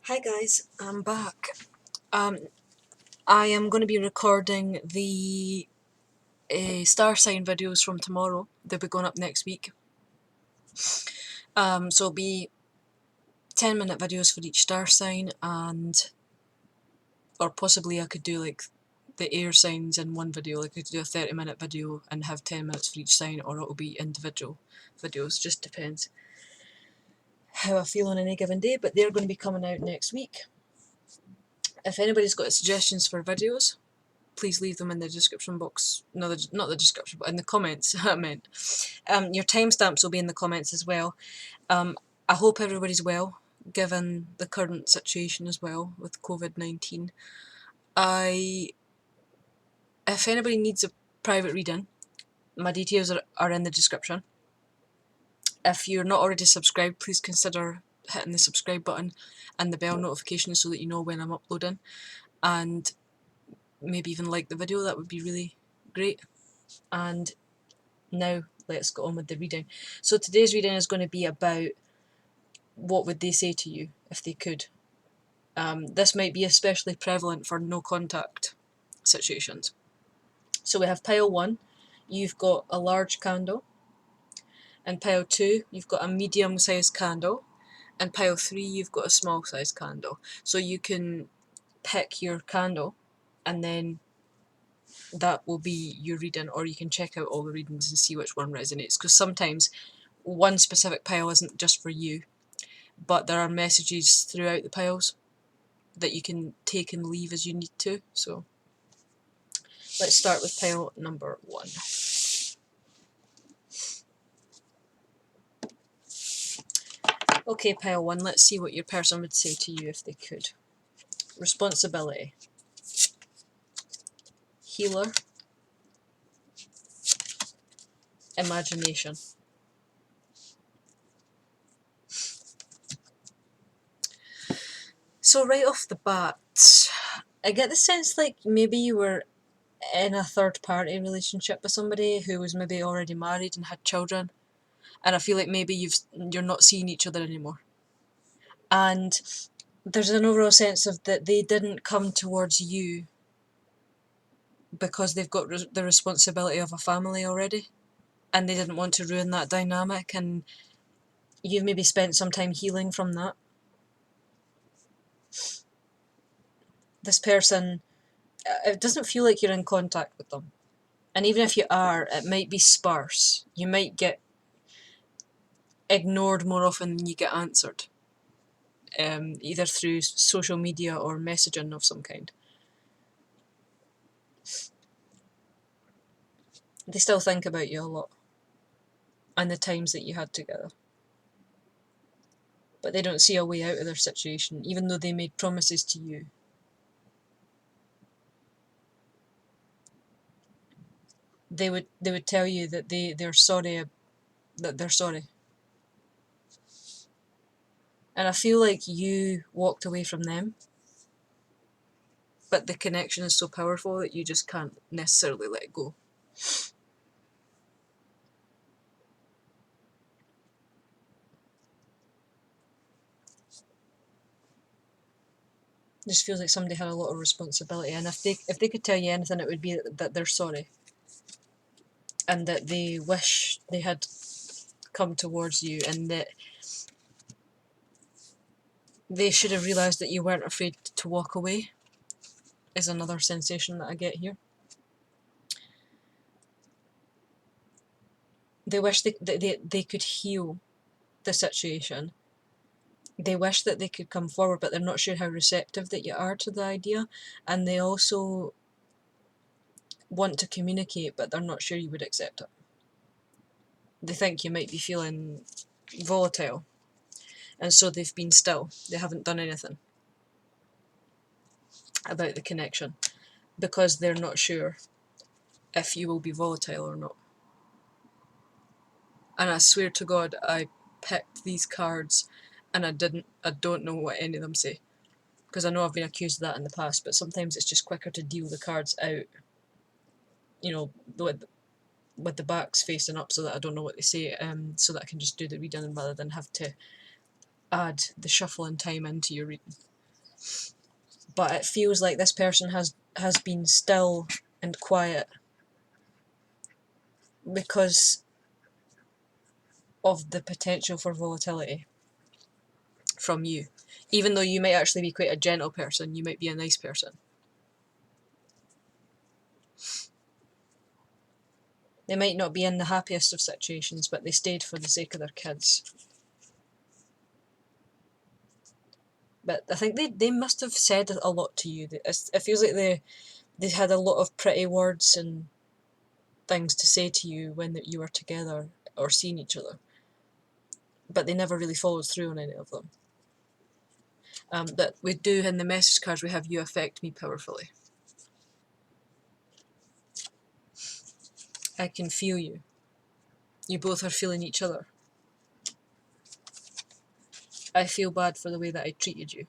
Hi guys, I'm back. I am going to be recording the star sign videos from tomorrow. They'll be going up next week. So it'll be 10-minute videos for each star sign, or possibly I could do like the air signs in one video. Like I could do a 30-minute video and have 10 minutes for each sign, or it'll be individual videos. Just depends how I feel on any given day. But they're going to be coming out next week. If anybody's got suggestions for videos, please leave them in the description box. No, not the description, but in the comments. I meant. Your timestamps will be in the comments as well. I hope everybody's well, given the current situation as well with COVID-19. If anybody needs a private reading, my details are in the description. If you're not already subscribed, please consider hitting the subscribe button and the bell notification so that you know when I'm uploading, and maybe even like the video. That would be really great. And now let's go on with the reading. So today's reading is going to be about what would they say to you if they could. This might be especially prevalent for no contact situations. So we have pile 1, you've got a large candle, and pile 2, you've got a medium sized candle, and pile 3, you've got a small sized candle. So you can pick your candle and then that will be your reading, or you can check out all the readings and see which one resonates, because sometimes one specific pile isn't just for you, but there are messages throughout the piles that you can take and leave as you need to. So let's start with pile number 1. Okay, pile 1, let's see what your person would say to you if they could. Responsibility, healer, imagination. So right off the bat, I get the sense like maybe you were in a third party relationship with somebody who was maybe already married and had children, and I feel like maybe you're not seeing each other anymore. And there's an overall sense of that they didn't come towards you because they've got the responsibility of a family already, and they didn't want to ruin that dynamic, and you've maybe spent some time healing from that. This person, it doesn't feel like you're in contact with them, and even if you are, it might be sparse. You might get ignored more often than you get answered, either through social media or messaging of some kind. They still think about you a lot and the times that you had together, but they don't see a way out of their situation, even though they made promises to you. They would tell you that they're sorry, that they're sorry. And I feel like you walked away from them, but the connection is so powerful that you just can't necessarily let it go. It just feels like somebody had a lot of responsibility, and if they could tell you anything, it would be that they're sorry, and that they wish they had come towards you, and that they should have realised that you weren't afraid to walk away, is another sensation that I get here. They wish they could heal the situation. They wish that they could come forward, but they're not sure how receptive that you are to the idea, and they also want to communicate, but they're not sure you would accept it. They think you might be feeling volatile, and so they've been still. They haven't done anything about the connection because they're not sure if you will be volatile or not. And I swear to God, I picked these cards and I don't know what any of them say, because I know I've been accused of that in the past, but sometimes it's just quicker to deal the cards out, you know, with the backs facing up, so that I don't know what they say, so that I can just do the reading rather than have to add the shuffling time into your reading. But it feels like this person has been still and quiet because of the potential for volatility from you. Even though you might actually be quite a gentle person, you might be a nice person. They might not be in the happiest of situations, but they stayed for the sake of their kids. But I think they must have said a lot to you. It feels like they had a lot of pretty words and things to say to you when you were together or seeing each other. But they never really followed through on any of them. That we do in the message cards, we have "You affect me powerfully." I can feel you. You both are feeling each other. I feel bad for the way that I treated you.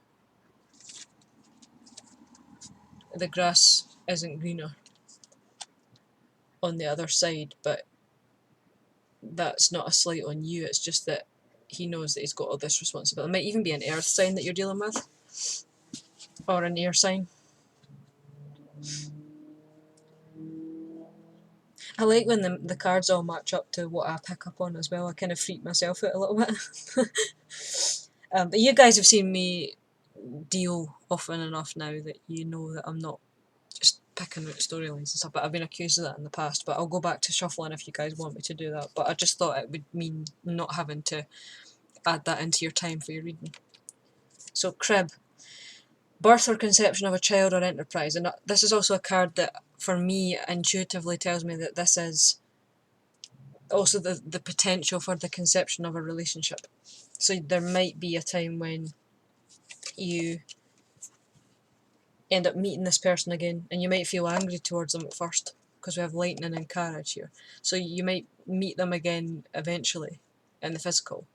The grass isn't greener on the other side, but that's not a slight on you, it's just that he knows that he's got all this responsibility. It might even be an earth sign that you're dealing with, or an air sign. I like when the cards all match up to what I pick up on as well. I kind of freak myself out a little bit. But you guys have seen me deal often enough now that you know that I'm not just picking out storylines and stuff, but I've been accused of that in the past. But I'll go back to shuffling if you guys want me to do that. But I just thought it would mean not having to add that into your time for your reading. So crib, birth or conception of a child or enterprise. And this is also a card that for me intuitively tells me that this is also the potential for the conception of a relationship. So there might be a time when you end up meeting this person again, and you might feel angry towards them at first because we have lightning and carriage here. So you might meet them again eventually in the physical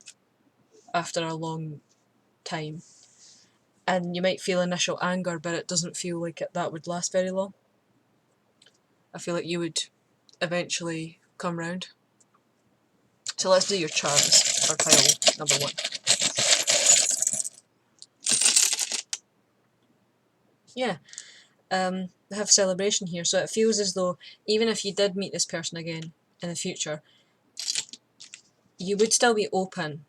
after a long time, and you might feel initial anger, but it doesn't feel like that would last very long. I feel like you would eventually come round. So let's do your charms for pile number 1. Yeah, they have celebration here, so it feels as though even if you did meet this person again in the future, you would still be open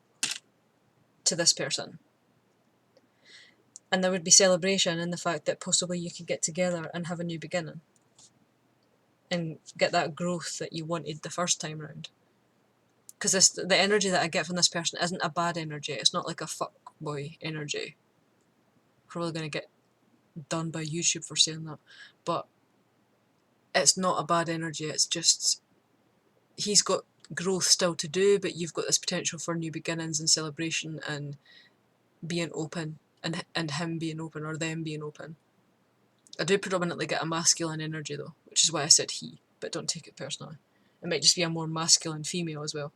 to this person. And there would be celebration in the fact that possibly you could get together and have a new beginning. And get that growth that you wanted the first time round. Because the energy that I get from this person isn't a bad energy. It's not like a fuckboy energy. Probably going to get done by YouTube for saying that. But it's not a bad energy. It's just he's got growth still to do, but you've got this potential for new beginnings and celebration and being open, and him being open or them being open. I do predominantly get a masculine energy though, which is why I said he, but don't take it personally. It might just be a more masculine female as well.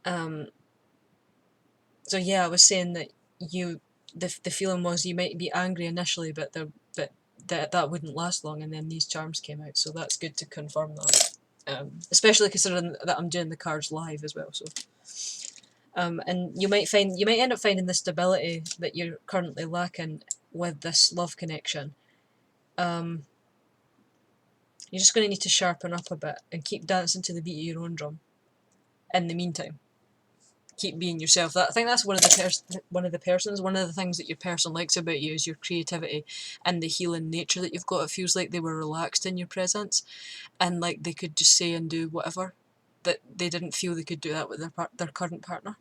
So yeah, I was saying that the feeling was you might be angry initially, but that wouldn't last long, and then these charms came out, so that's good to confirm that. Especially considering that I'm doing the cards live as well, so. And you might end up finding the stability that you're currently lacking with this love connection. You're just going to need to sharpen up a bit and keep dancing to the beat of your own drum. In the meantime, keep being yourself. I think that's one of the things that your person likes about you is your creativity and the healing nature that you've got. It feels like they were relaxed in your presence, and like they could just say and do whatever. That they didn't feel they could do that with their current partner.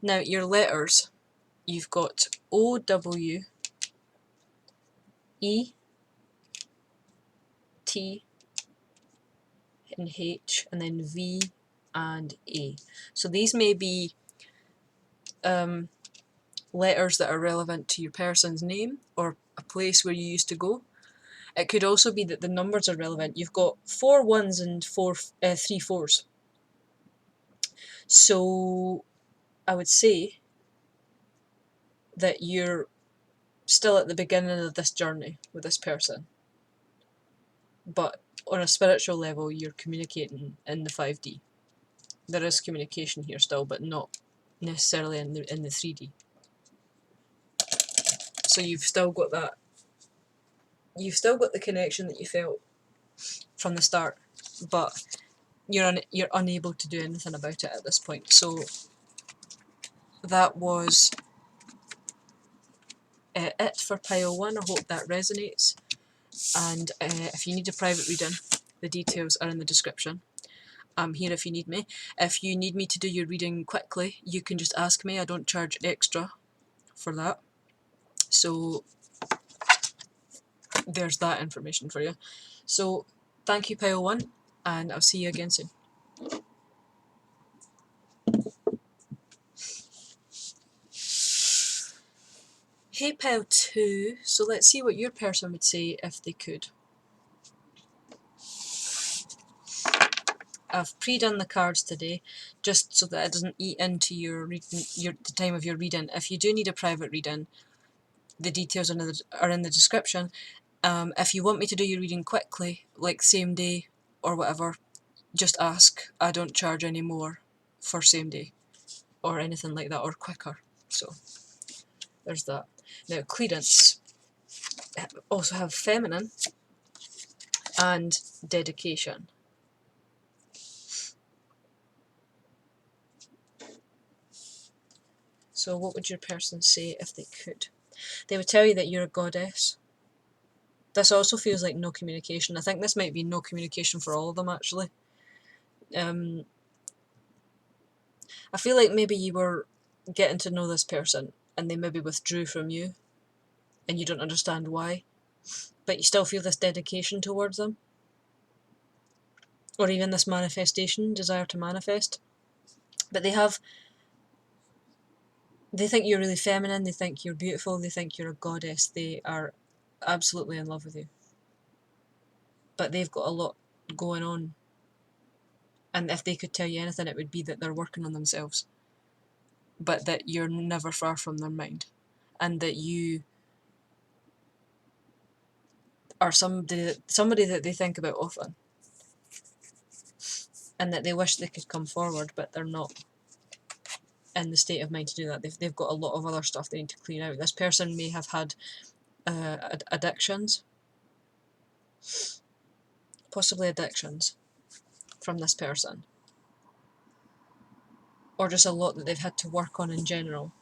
Now your letters, you've got O, W, E, T, and H, and then V and A. So these may be letters that are relevant to your person's name or a place where you used to go. It could also be that the numbers are relevant. You've got 4 1s and 3 4s. So I would say that you're still at the beginning of this journey with this person. But on a spiritual level, you're communicating in the 5D. There is communication here still, but not necessarily in the 3D. So you've still got that. You've still got the connection that you felt from the start, but you're unable to do anything about it at this point. So that was it for pile 1. I hope that resonates. And if you need a private reading, the details are in the description. I'm here if you need me. If you need me to do your reading quickly, you can just ask me. I don't charge extra for that. So there's that information for you. So thank you, pile 1, and I'll see you again soon. Hey, pile 2. So let's see what your person would say if they could. I've pre-done the cards today, just so that it doesn't eat into your reading, the time of your reading. If you do need a private reading, the details are in the description. If you want me to do your reading quickly, like same day or whatever, just ask. I don't charge any more for same day or anything like that, or quicker. So there's that. Now clearance also have feminine and dedication. So what would your person say if they could? They would tell you that you're a goddess. This also feels like no communication. I think this might be no communication for all of them, actually. I feel like maybe you were getting to know this person and they maybe withdrew from you and you don't understand why, but you still feel this dedication towards them, or even this manifestation, desire to manifest. But they think you're really feminine, they think you're beautiful, they think you're a goddess, they are absolutely in love with you. But they've got a lot going on, and if they could tell you anything, it would be that they're working on themselves, but that you're never far from their mind, and that you are somebody that they think about often, and that they wish they could come forward, but they're not in the state of mind to do that. They've got a lot of other stuff they need to clear out. This person may have had addictions, possibly addictions from this person, or just a lot that they've had to work on in general.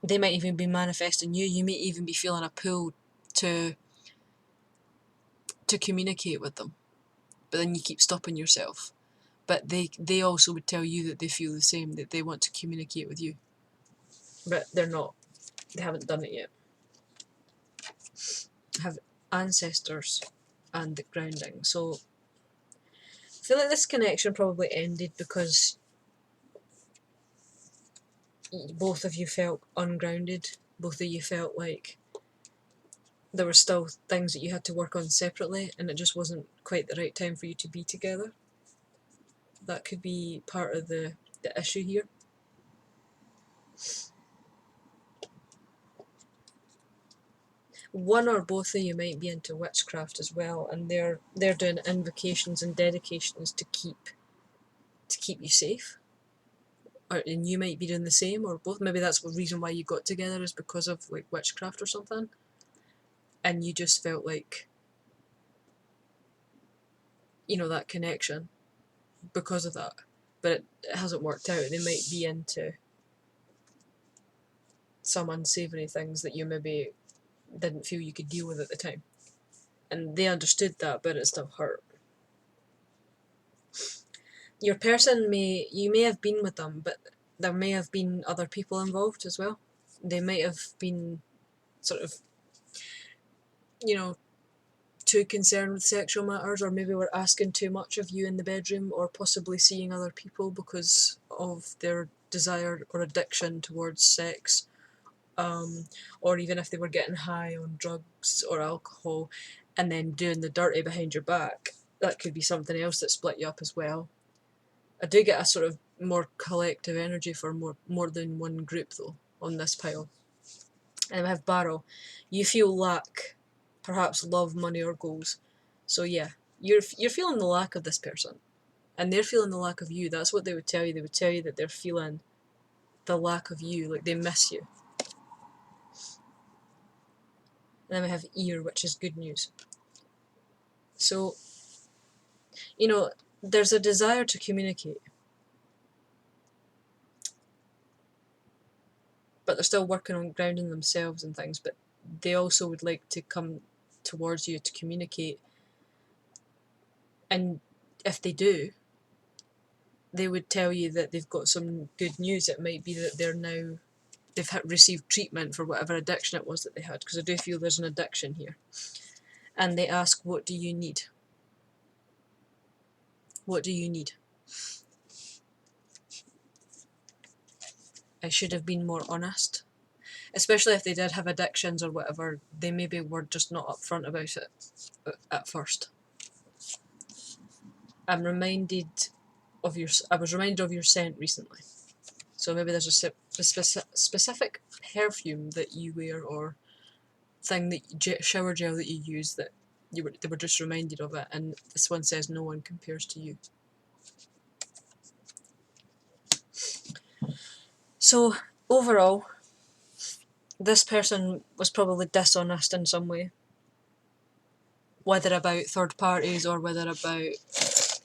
They might even be manifesting you. You may even be feeling a pull to communicate with them, but then you keep stopping yourself. But they also would tell you that they feel the same, that they want to communicate with you, but they're not. They haven't done it yet. Have ancestors and the grounding. So I feel like this connection probably ended because both of you felt ungrounded. Both of you felt like there were still things that you had to work on separately, and it just wasn't quite the right time for you to be together. That could be part of the issue here. One or both of you might be into witchcraft as well, and they're doing invocations and dedications to keep you safe. And you might be doing the same, or both. Maybe that's the reason why you got together, is because of like witchcraft or something, and you just felt like, you know, that connection because of that. But it hasn't worked out. They might be into some unsavoury things that you maybe didn't feel you could deal with at the time, and they understood that, but it still hurt. Your person you may have been with them, but there may have been other people involved as well. They might have been sort of, you know, too concerned with sexual matters, or maybe were asking too much of you in the bedroom, or possibly seeing other people because of their desire or addiction towards sex, or even if they were getting high on drugs or alcohol and then doing the dirty behind your back. That could be something else that split you up as well. I do get a sort of more collective energy for more than one group though on this pile. And we have Barrow. You feel lack, perhaps love, money or goals. So yeah, you're feeling the lack of this person, and they're feeling the lack of you. That's what they would tell you. They would tell you that they're feeling the lack of you, like they miss you. And then we have ear, which is good news. So, you know, there's a desire to communicate, but they're still working on grounding themselves and things, but they also would like to come towards you to communicate. And if they do, they would tell you that they've got some good news. It might be that they've received treatment for whatever addiction it was that they had, because I do feel there's an addiction here. And they ask, what do you need? What do you need? I should have been more honest. Especially if they did have addictions or whatever, they maybe were just not upfront about it at first. I was reminded of your scent recently. So maybe there's a specific perfume that you wear or thing that shower gel that you use that they were just reminded of it, and this one says no one compares to you. So overall, this person was probably dishonest in some way, whether about third parties or whether about...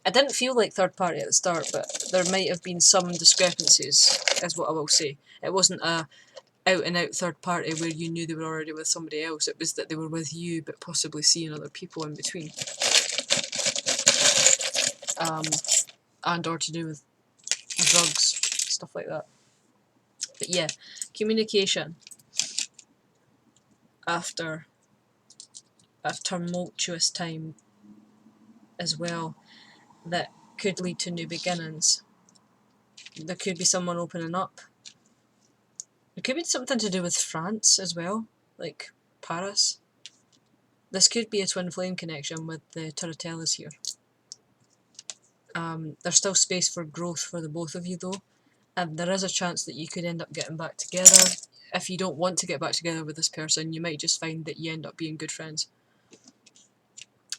I didn't feel like third party at the start, but there might have been some discrepancies, is what I will say. It wasn't a out and out third party where you knew they were already with somebody else. It was that they were with you but possibly seeing other people in between. And or to do with drugs, stuff like that. But yeah, communication after a tumultuous time as well that could lead to new beginnings. There could be someone opening up. It could be something to do with France as well, like Paris. This could be a twin flame connection with the Turratellas here. There's still space for growth for the both of you though, and there is a chance that you could end up getting back together. If you don't want to get back together with this person, you might just find that you end up being good friends.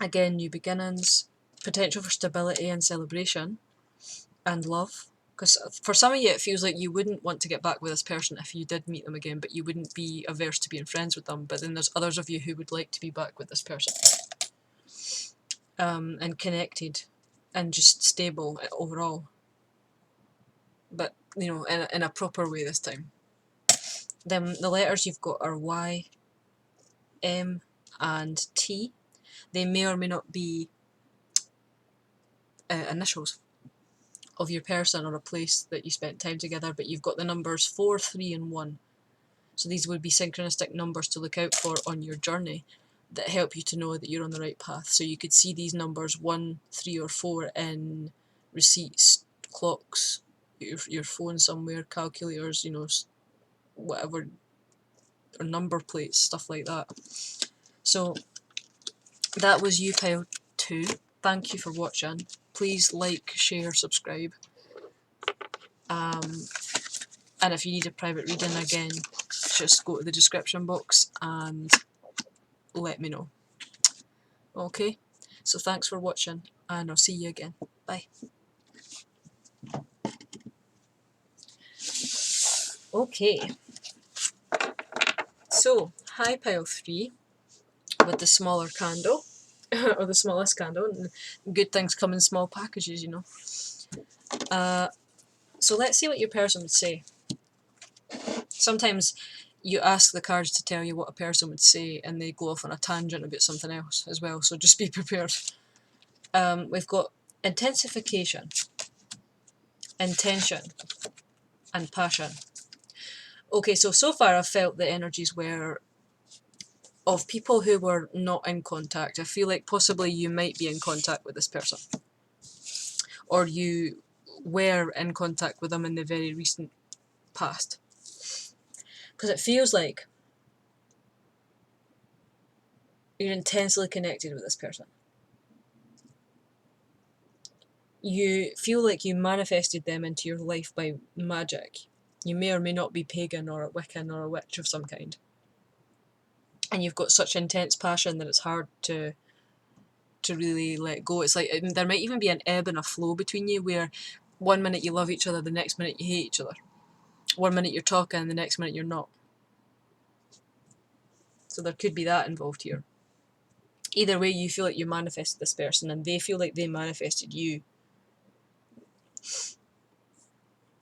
Again, new beginnings, potential for stability and celebration, and love. Because for some of you, it feels like you wouldn't want to get back with this person if you did meet them again, but you wouldn't be averse to being friends with them. But then there's others of you who would like to be back with this person. And connected and just stable overall. But, you know, in a proper way this time. Then the letters you've got are Y, M, and T. They may or may not be initials of your person or a place that you spent time together, but you've got the numbers 4, 3, and 1. So these would be synchronistic numbers to look out for on your journey that help you to know that you're on the right path. So you could see these numbers 1, 3, or 4 in receipts, clocks, your phone somewhere, calculators, you know, whatever, or number plates, stuff like that. So that was you, pile 2. Thank you for watching. Please like, share, subscribe. And if you need a private reading, again, just go to the description box and let me know. Okay, so thanks for watching, and I'll see you again. Bye. Okay, so hi pile 3 with the smaller candle, or the smallest candle, and good things come in small packages, you know. So let's see what your person would say. Sometimes you ask the cards to tell you what a person would say and they go off on a tangent about something else as well, so just be prepared. We've got intensification, intention, and passion. Okay, so far I've felt the energies were of people who were not in contact. I feel like possibly you might be in contact with this person, or you were in contact with them in the very recent past. Because it feels like you're intensely connected with this person. You feel like you manifested them into your life by magic. You may or may not be pagan or a Wiccan or a witch of some kind. And you've got such intense passion that it's hard to really let go. It's like there might even be an ebb and a flow between you, where one minute you love each other, the next minute you hate each other. One minute you're talking, the next minute you're not. So there could be that involved here. Either way, you feel like you manifested this person and they feel like they manifested you.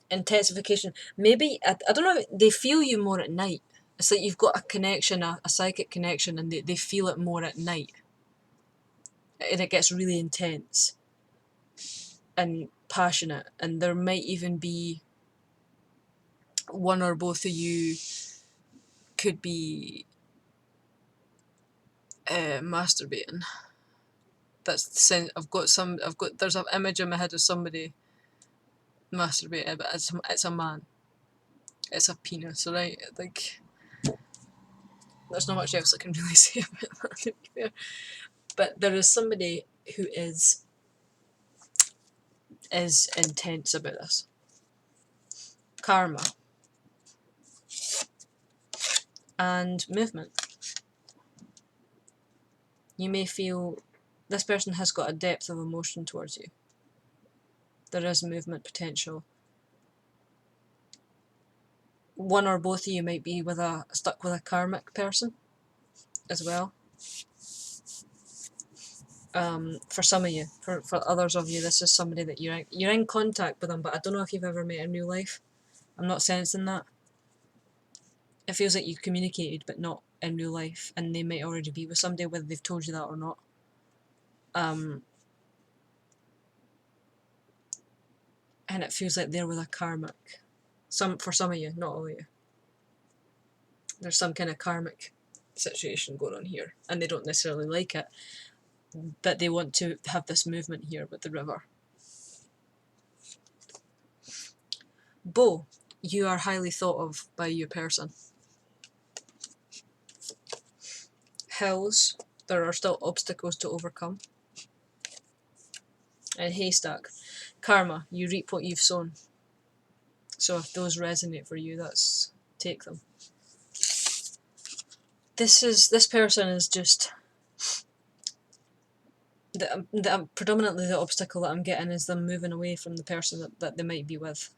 Intensification. Maybe, I don't know, they feel you more at night. It's like you've got a connection, a psychic connection, and they feel it more at night. And it gets really intense and passionate. And there might even be one or both of you could be masturbating. That's the sense. There's an image in my head of somebody masturbating, but it's a man. It's a penis, alright? Like, there's not much else I can really say about that, to be fair. But there is somebody who is intense about this. Karma. And movement. You may feel this person has got a depth of emotion towards you. There is movement potential. One or both of you might be stuck with a karmic person as well. For some of you, for others of you, this is somebody that you're in contact with them, but I don't know if you've ever met in real life. I'm not sensing that. It feels like you've communicated, but not in real life, and they might already be with somebody, whether they've told you that or not. And it feels like they're with a karmic. For some of you, not all of you. There's some kind of karmic situation going on here, and they don't necessarily like it, but they want to have this movement here with the river. Bow, you are highly thought of by your person. Hills, there are still obstacles to overcome. And haystack, karma, you reap what you've sown. So if those resonate for you, take them. This person is just predominantly the obstacle that I'm getting is them moving away from the person that they might be with.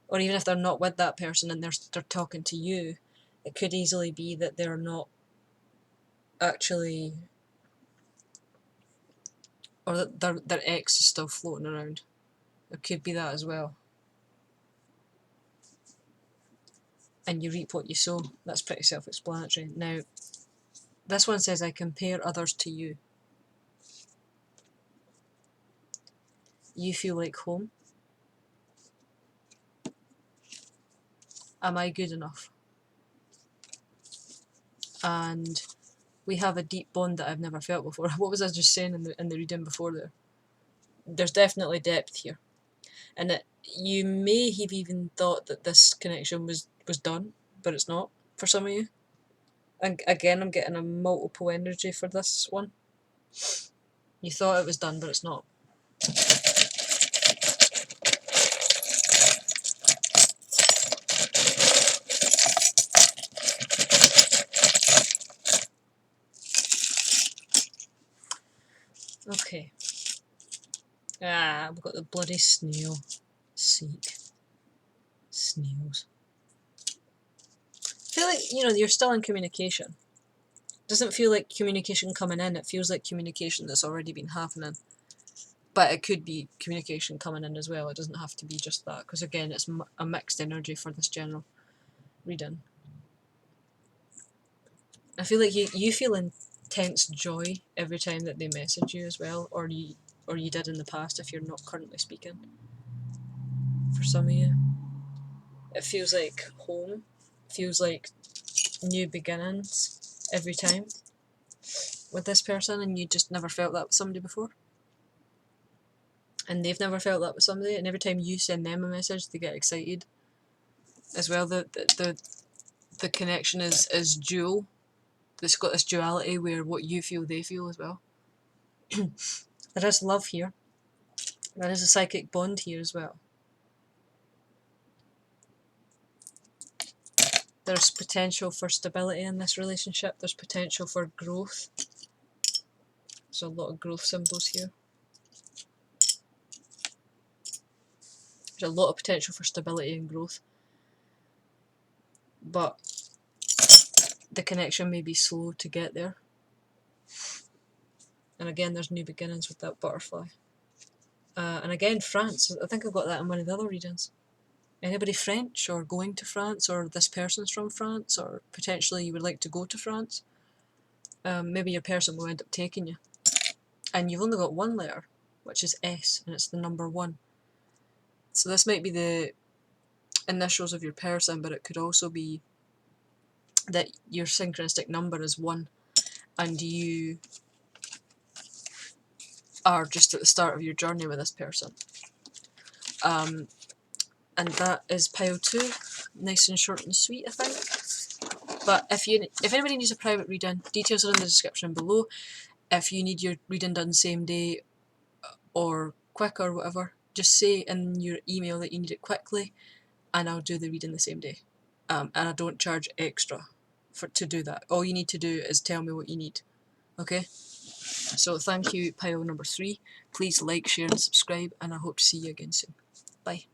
Or even if they're not with that person and they're talking to you, it could easily be that they're not actually, or that their ex is still floating around. It could be that as well. And you reap what you sow. That's pretty self-explanatory. Now, this one says, I compare others to you. You feel like home. Am I good enough? And we have a deep bond that I've never felt before. What was I just saying in the reading before there? There's definitely depth here. And that you may have even thought that this connection was done, but it's not for some of you. And again, I'm getting a multiple energy for this one. You thought it was done, but it's not. Okay. We've got the bloody snail. Seek. Snails. I feel like, you're still in communication. It doesn't feel like communication coming in, it feels like communication that's already been happening. But it could be communication coming in as well, it doesn't have to be just that, because again, it's a mixed energy for this general reading. I feel like you feel intense joy every time that they message you as well, or you did in the past if you're not currently speaking. For some of you, it feels like home, feels like new beginnings every time with this person, and you just never felt that with somebody before. And they've never felt that with somebody, and every time you send them a message, they get excited as well. The connection is dual. It's got this duality where what you feel, they feel as well. There is love here. There is a psychic bond here as well. There's potential for stability in this relationship. There's potential for growth. There's a lot of growth symbols here. There's a lot of potential for stability and growth. But the connection may be slow to get there. And again, there's new beginnings with that butterfly. And again, France. I think I've got that in one of the other readings. Anybody French, or going to France, or this person's from France, or potentially you would like to go to France. Maybe your person will end up taking you. And you've only got one letter, which is S, and it's the number 1. So this might be the initials of your person, but it could also be that your synchronistic number is 1, and you are just at the start of your journey with this person. And that is pile 2, nice and short and sweet, I think. But if anybody needs a private reading, details are in the description below. If you need your reading done same day or quick or whatever, just say in your email that you need it quickly, and I'll do the reading the same day. And I don't charge extra to do that. All you need to do is tell me what you need. Okay? So thank you, pile number 3. Please like, share and subscribe, and I hope to see you again soon. Bye.